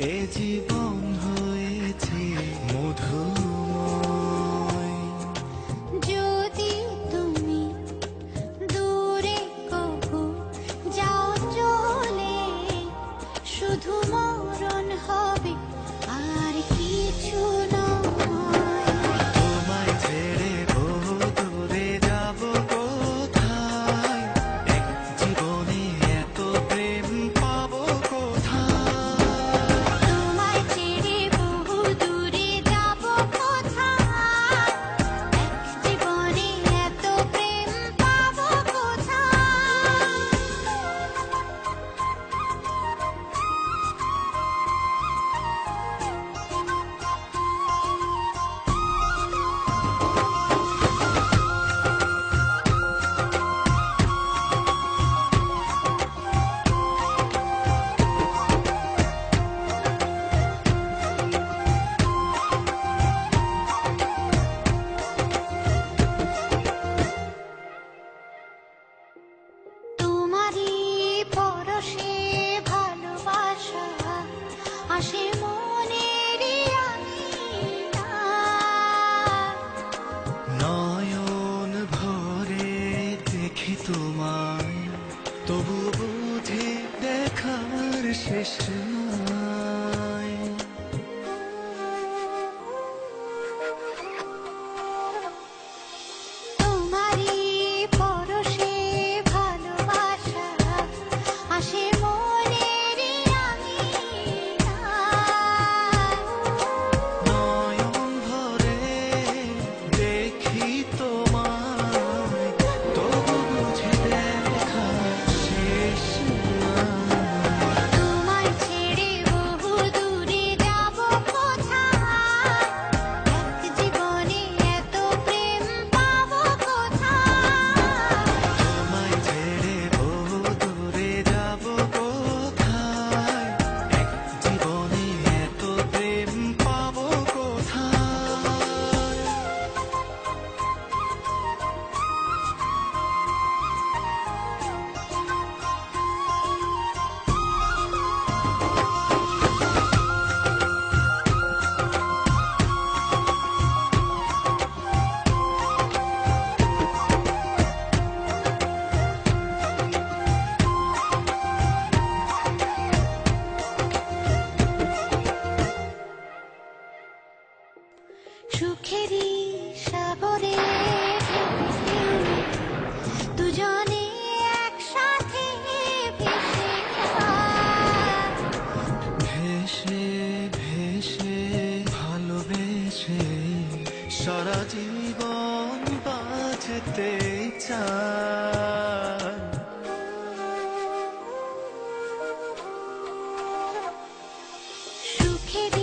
এ জীবন হয়েছে মধুময়। যদি তুমি দূরে কবু যাও চলে, শুধু মরণ হবে আর কিছু নয়। তোমায় ছেড়ে বহু দূরে যাব কোথায়, এক জীবনে এত প্রেম পাবো কোথায়। তোমায় ছেড়ে বহু দূরে যাব কোথায়, এক জীবনে এত প্রেম পাবো কোথায়। তোমারই পরশে ভালোবাসা আসে মনেরই আঙিনায়। নয়ন ভরে দেখি তোমায়, তবু বুঝি দেখার শেষ নাই। তোমারই পরশে ভালোবাসা আসে মনেরই আঙিনায়। নয়ন ভরে দেখি তোমায়, তবু বুঝি দেখার শেষ নাই। তোমায় ছেড়ে বহু দূরে যাব কোথায়, এক জীবনে এত প্রেম পাবো কোথায়। তোমায় ছেড়ে বহু দূরে যাব কোথায়, এক জীবনে এত প্রেম পাবো কোথায়। সুখেরই সাগরে দুজনে একসাথে ভেসে যায়। ভেসে ভেসে ভালোবেসে সারা জীবন বাঁচতে চাই। সুখেরই